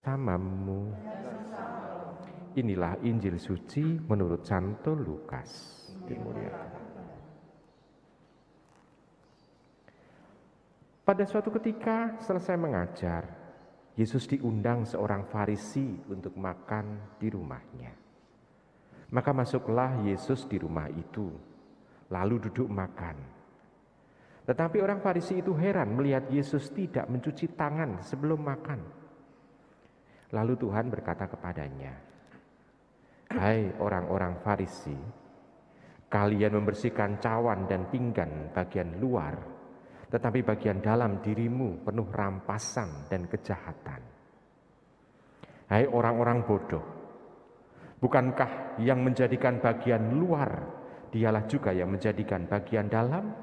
Samamu. Inilah Injil suci menurut Santo Lukas. Dimuliakan. Pada suatu ketika selesai mengajar, Yesus diundang seorang Farisi untuk makan di rumahnya. Maka masuklah Yesus di rumah itu, lalu duduk makan. Tetapi orang Farisi itu heran melihat Yesus tidak mencuci tangan sebelum makan. Lalu Tuhan berkata kepadanya, "Hai orang-orang Farisi, kalian membersihkan cawan dan pinggan bagian luar, tetapi bagian dalam dirimu penuh rampasan dan kejahatan. Hai orang-orang bodoh, bukankah yang menjadikan bagian luar, dialah juga yang menjadikan bagian dalam?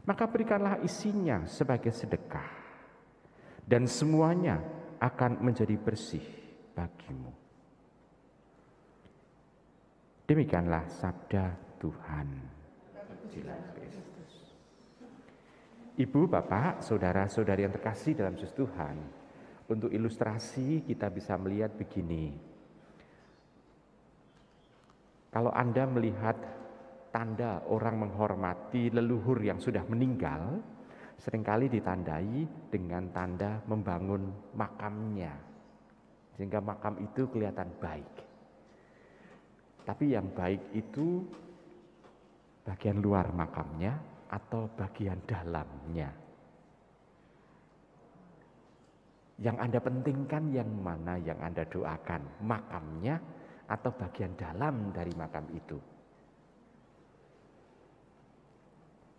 Maka berikanlah isinya sebagai sedekah, dan semuanya akan menjadi bersih bagimu." Demikianlah sabda Tuhan. Ibu, Bapak, saudara-saudari yang terkasih dalam Yesus Tuhan, untuk ilustrasi kita bisa melihat begini. Kalau Anda melihat tanda orang menghormati leluhur yang sudah meninggal, seringkali ditandai dengan tanda membangun makamnya, sehingga makam itu kelihatan baik. Tapi yang baik itu bagian luar makamnya atau bagian dalamnya. Yang Anda pentingkan yang mana yang Anda doakan, makamnya atau bagian dalam dari makam itu?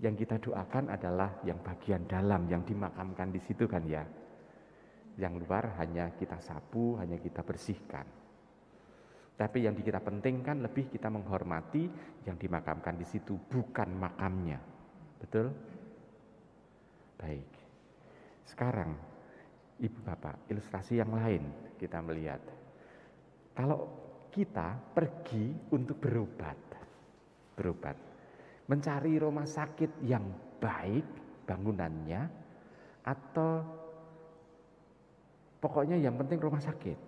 Yang kita doakan adalah yang bagian dalam yang dimakamkan di situ kan ya. Yang luar hanya kita sapu, hanya kita bersihkan. Tapi yang kita pentingkan lebih kita menghormati yang dimakamkan di situ, bukan makamnya. Betul? Baik. Sekarang Ibu Bapak, ilustrasi yang lain kita melihat. Kalau kita pergi untuk berobat, mencari rumah sakit yang baik bangunannya, atau pokoknya yang penting rumah sakit.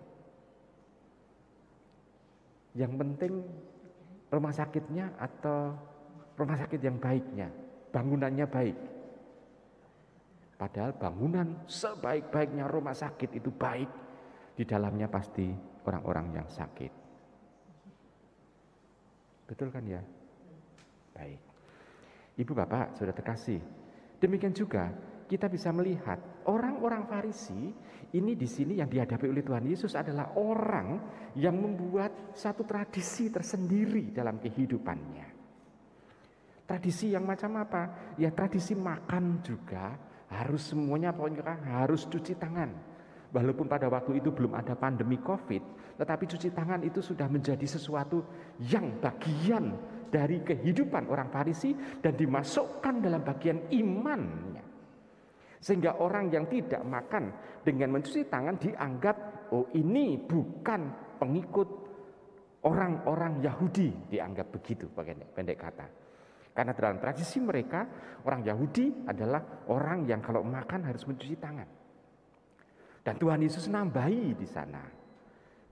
Yang penting rumah sakitnya atau rumah sakit yang baiknya, bangunannya baik. Padahal bangunan sebaik-baiknya rumah sakit itu baik, di dalamnya pasti orang-orang yang sakit. Betul kan ya? Baik. Ibu Bapak sudah terkasih. Demikian juga kita bisa melihat orang-orang Farisi ini di sini yang dihadapi oleh Tuhan Yesus adalah orang yang membuat satu tradisi tersendiri dalam kehidupannya. Tradisi yang macam apa? Ya tradisi makan juga harus semuanya pokoknya harus cuci tangan. Walaupun pada waktu itu belum ada pandemi COVID, tetapi cuci tangan itu sudah menjadi sesuatu yang bagian dari kehidupan orang Farisi dan dimasukkan dalam bagian imannya. Sehingga orang yang tidak makan dengan mencuci tangan dianggap, oh ini bukan pengikut orang-orang Yahudi, dianggap begitu pendek kata. Karena dalam tradisi mereka, orang Yahudi adalah orang yang kalau makan harus mencuci tangan. Dan Tuhan Yesus nambahi di sana.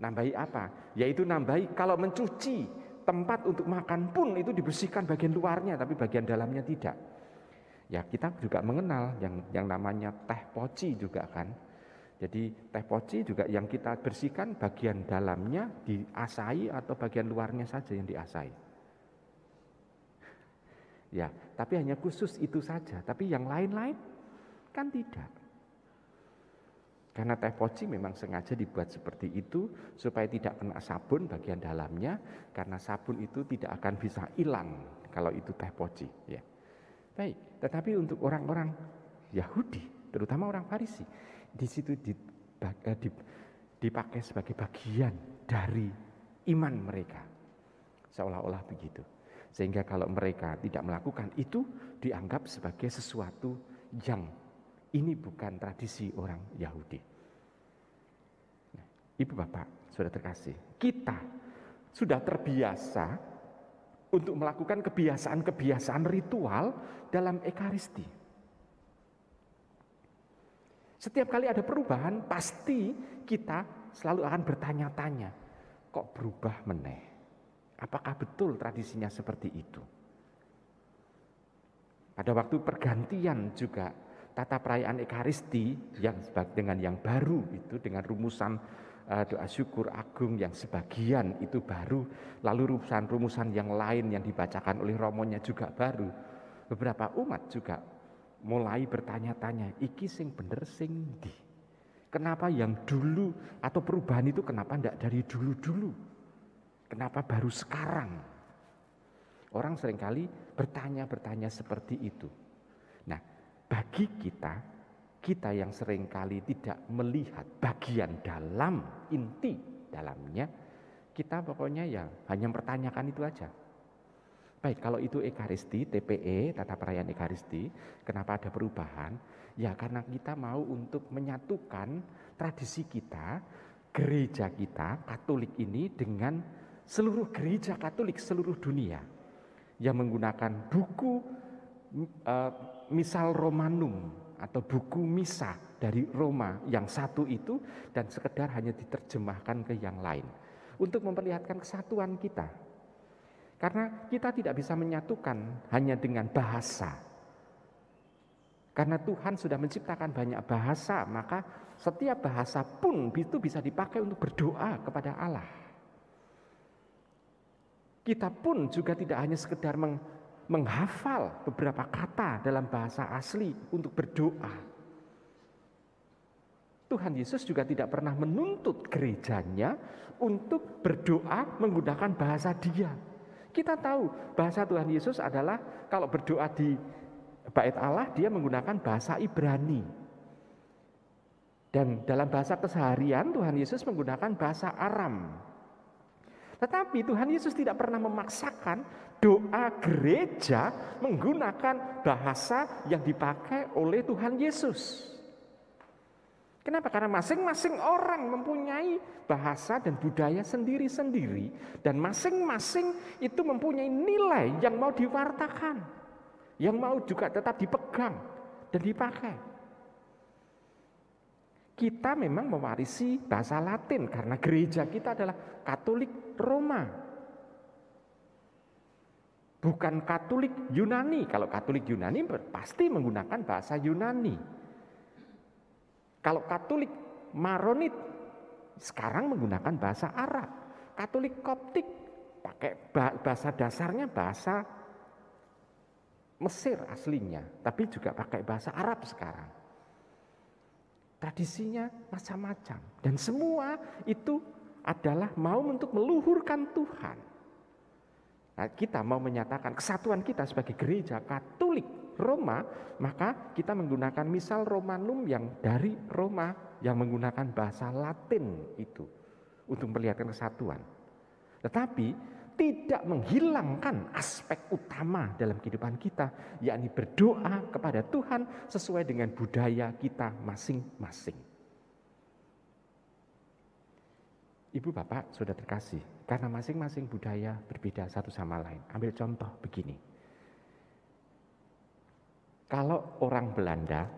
Nambahi apa? Yaitu nambahi kalau mencuci tempat untuk makan pun itu dibersihkan bagian luarnya, tapi bagian dalamnya tidak. Ya kita juga mengenal yang namanya teh poci juga kan. Jadi teh poci juga yang kita bersihkan bagian dalamnya diasai atau bagian luarnya saja yang diasai. Ya, tapi hanya khusus itu saja. Tapi yang lain-lain kan tidak. Karena teh poci memang sengaja dibuat seperti itu supaya tidak kena sabun bagian dalamnya, karena sabun itu tidak akan bisa hilang kalau itu teh poci. Ya. Baik, tetapi untuk orang-orang Yahudi, terutama orang Farisi, di situ dipakai sebagai bagian dari iman mereka, seolah-olah begitu. Sehingga kalau mereka tidak melakukan itu dianggap sebagai sesuatu yang ini bukan tradisi orang Yahudi. Nah, Ibu Bapak, sudah terkasih, kita sudah terbiasa untuk melakukan kebiasaan-kebiasaan ritual dalam Ekaristi. Setiap kali ada perubahan, pasti kita selalu akan bertanya-tanya, kok berubah meneh? Apakah betul tradisinya seperti itu? Pada waktu pergantian juga tata perayaan Ekaristi yang dengan yang baru itu, dengan rumusan doa syukur agung yang sebagian itu baru, lalu rumusan-rumusan yang lain yang dibacakan oleh romonya juga baru. Beberapa umat juga mulai bertanya-tanya, iki sing bener sing ndi? Kenapa yang dulu atau perubahan itu kenapa enggak dari dulu-dulu? Kenapa baru sekarang? Orang seringkali bertanya-bertanya seperti itu. Nah, bagi kita yang seringkali tidak melihat bagian dalam, inti dalamnya, kita pokoknya ya hanya mempertanyakan itu aja. Baik, kalau itu Ekaristi, TPE, tata perayaan Ekaristi, kenapa ada perubahan? Ya karena kita mau untuk menyatukan tradisi kita, gereja kita, Katolik ini dengan seluruh gereja Katolik seluruh dunia yang menggunakan buku Misal Romanum atau buku misa dari Roma yang satu itu, dan sekedar hanya diterjemahkan ke yang lain untuk memperlihatkan kesatuan kita. Karena kita tidak bisa menyatukan hanya dengan bahasa. Karena Tuhan sudah menciptakan banyak bahasa, maka setiap bahasa pun itu bisa dipakai untuk berdoa kepada Allah. Kita pun juga tidak hanya sekedar menghafal beberapa kata dalam bahasa asli untuk berdoa. Tuhan Yesus juga tidak pernah menuntut gerejanya untuk berdoa menggunakan bahasa Dia. Kita tahu bahasa Tuhan Yesus adalah kalau berdoa di Bait Allah, Dia menggunakan bahasa Ibrani. Dan dalam bahasa keseharian Tuhan Yesus menggunakan bahasa Aram. Tetapi Tuhan Yesus tidak pernah memaksakan doa gereja menggunakan bahasa yang dipakai oleh Tuhan Yesus. Kenapa? Karena masing-masing orang mempunyai bahasa dan budaya sendiri-sendiri, dan masing-masing itu mempunyai nilai yang mau diwartakan, yang mau juga tetap dipegang dan dipakai. Kita memang mewarisi bahasa Latin karena gereja kita adalah Katolik Roma, bukan Katolik Yunani. Kalau Katolik Yunani pasti menggunakan bahasa Yunani. Kalau Katolik Maronit sekarang menggunakan bahasa Arab. Katolik Koptik pakai bahasa dasarnya bahasa Mesir aslinya, tapi juga pakai bahasa Arab sekarang. Tradisinya macam-macam, dan semua itu adalah mau untuk meluhurkan Tuhan. Nah, kita mau menyatakan kesatuan kita sebagai gereja Katolik Roma, maka kita menggunakan Misal Romanum yang dari Roma yang menggunakan bahasa Latin itu untuk memperlihatkan kesatuan. Tetapi tidak menghilangkan aspek utama dalam kehidupan kita, yakni berdoa kepada Tuhan sesuai dengan budaya kita masing-masing. Ibu bapak sudah terkasih, karena masing-masing budaya berbeda satu sama lain. Ambil contoh begini. Kalau orang Belanda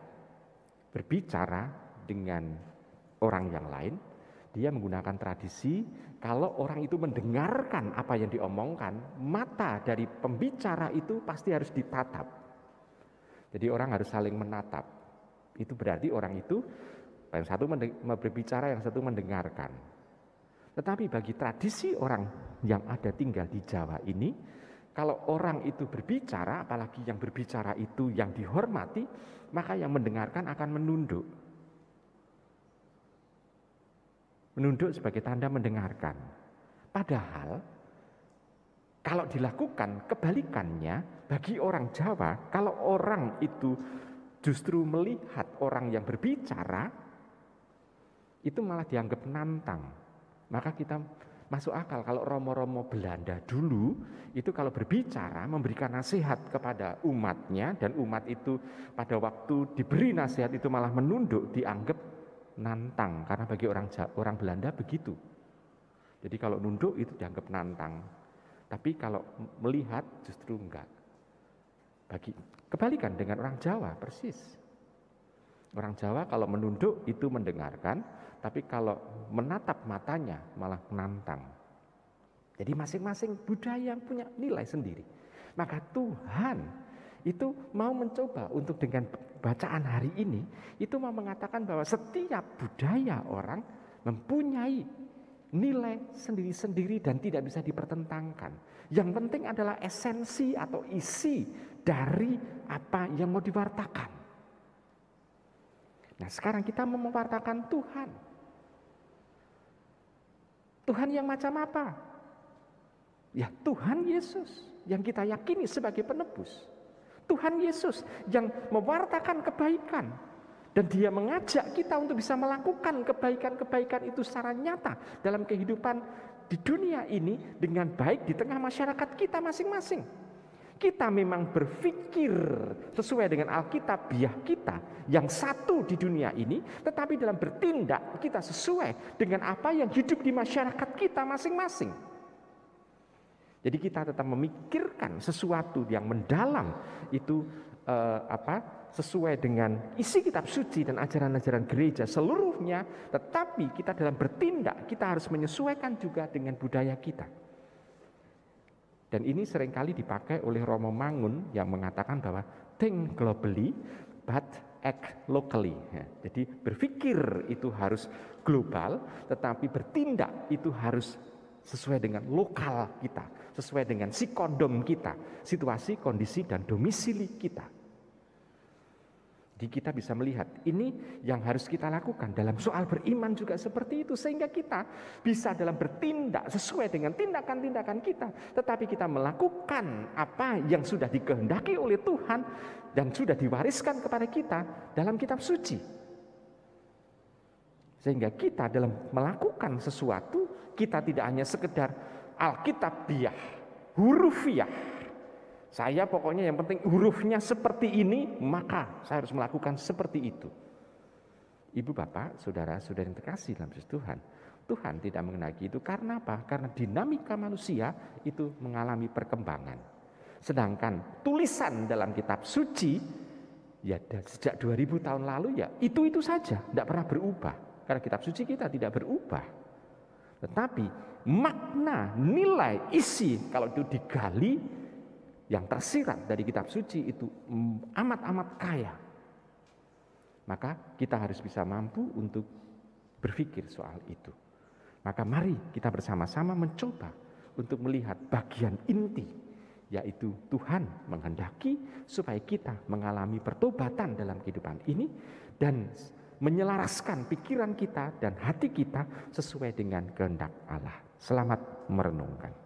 berbicara dengan orang yang lain, dia menggunakan tradisi, kalau orang itu mendengarkan apa yang diomongkan, mata dari pembicara itu pasti harus ditatap. Jadi orang harus saling menatap. Itu berarti orang itu, yang satu berbicara, yang satu mendengarkan. Tetapi bagi tradisi orang yang ada tinggal di Jawa ini, kalau orang itu berbicara, apalagi yang berbicara itu yang dihormati, maka yang mendengarkan akan menunduk. Menunduk sebagai tanda mendengarkan. Padahal kalau dilakukan kebalikannya, bagi orang Jawa, kalau orang itu justru melihat orang yang berbicara, itu malah dianggap nantang. Maka kita masuk akal kalau romo-romo Belanda dulu itu kalau berbicara memberikan nasihat kepada umatnya, dan umat itu pada waktu diberi nasihat itu malah menunduk, dianggap nantang, karena bagi orang Belanda begitu. Jadi kalau nunduk itu dianggap nantang, tapi kalau melihat justru enggak. Kebalikan dengan orang Jawa persis. Orang Jawa kalau menunduk itu mendengarkan, tapi kalau menatap matanya malah menantang. Jadi masing-masing budaya punya nilai sendiri. Maka Tuhan itu mau mencoba untuk dengan bacaan hari ini, itu mau mengatakan bahwa setiap budaya orang mempunyai nilai sendiri-sendiri dan tidak bisa dipertentangkan. Yang penting adalah esensi atau isi dari apa yang mau diwartakan. Nah, sekarang kita mau mewartakan Tuhan. Tuhan yang macam apa? Ya, Tuhan Yesus yang kita yakini sebagai penebus. Tuhan Yesus yang mewartakan kebaikan. Dan dia mengajak kita untuk bisa melakukan kebaikan-kebaikan itu secara nyata dalam kehidupan di dunia ini dengan baik di tengah masyarakat kita masing-masing. Kita memang berpikir sesuai dengan Alkitabiah kita yang satu di dunia ini, tetapi dalam bertindak kita sesuai dengan apa yang hidup di masyarakat kita masing-masing. Jadi kita tetap memikirkan sesuatu yang mendalam itu sesuai dengan isi kitab suci dan ajaran-ajaran gereja seluruhnya, tetapi kita dalam bertindak kita harus menyesuaikan juga dengan budaya kita. Dan ini seringkali dipakai oleh Romo Mangun yang mengatakan bahwa think globally but act locally. Ya, jadi berpikir itu harus global, tetapi bertindak itu harus sesuai dengan lokal kita, sesuai dengan psikodom kita, situasi, kondisi, dan domisili kita. Jadi kita bisa melihat ini yang harus kita lakukan dalam soal beriman juga seperti itu, sehingga kita bisa dalam bertindak sesuai dengan tindakan-tindakan kita, tetapi kita melakukan apa yang sudah dikehendaki oleh Tuhan dan sudah diwariskan kepada kita dalam kitab suci. Sehingga kita dalam melakukan sesuatu, kita tidak hanya sekedar Alkitabiah, hurufiah. Saya pokoknya yang penting hurufnya seperti ini, maka saya harus melakukan seperti itu. Ibu bapak, saudara-saudari yang terkasih dalam Tuhan, Tuhan tidak mengenaki itu karena apa? Karena dinamika manusia itu mengalami perkembangan. Sedangkan tulisan dalam kitab suci, ya sejak 2000 tahun lalu ya itu saja, tidak pernah berubah. Karena kitab suci kita tidak berubah. Tetapi makna, nilai, isi kalau itu digali yang tersirat dari kitab suci itu amat-amat kaya. Maka kita harus bisa mampu untuk berpikir soal itu. Maka mari kita bersama-sama mencoba untuk melihat bagian inti, yaitu Tuhan menghendaki supaya kita mengalami pertobatan dalam kehidupan ini dan menyelaraskan pikiran kita dan hati kita sesuai dengan kehendak Allah. Selamat merenungkan.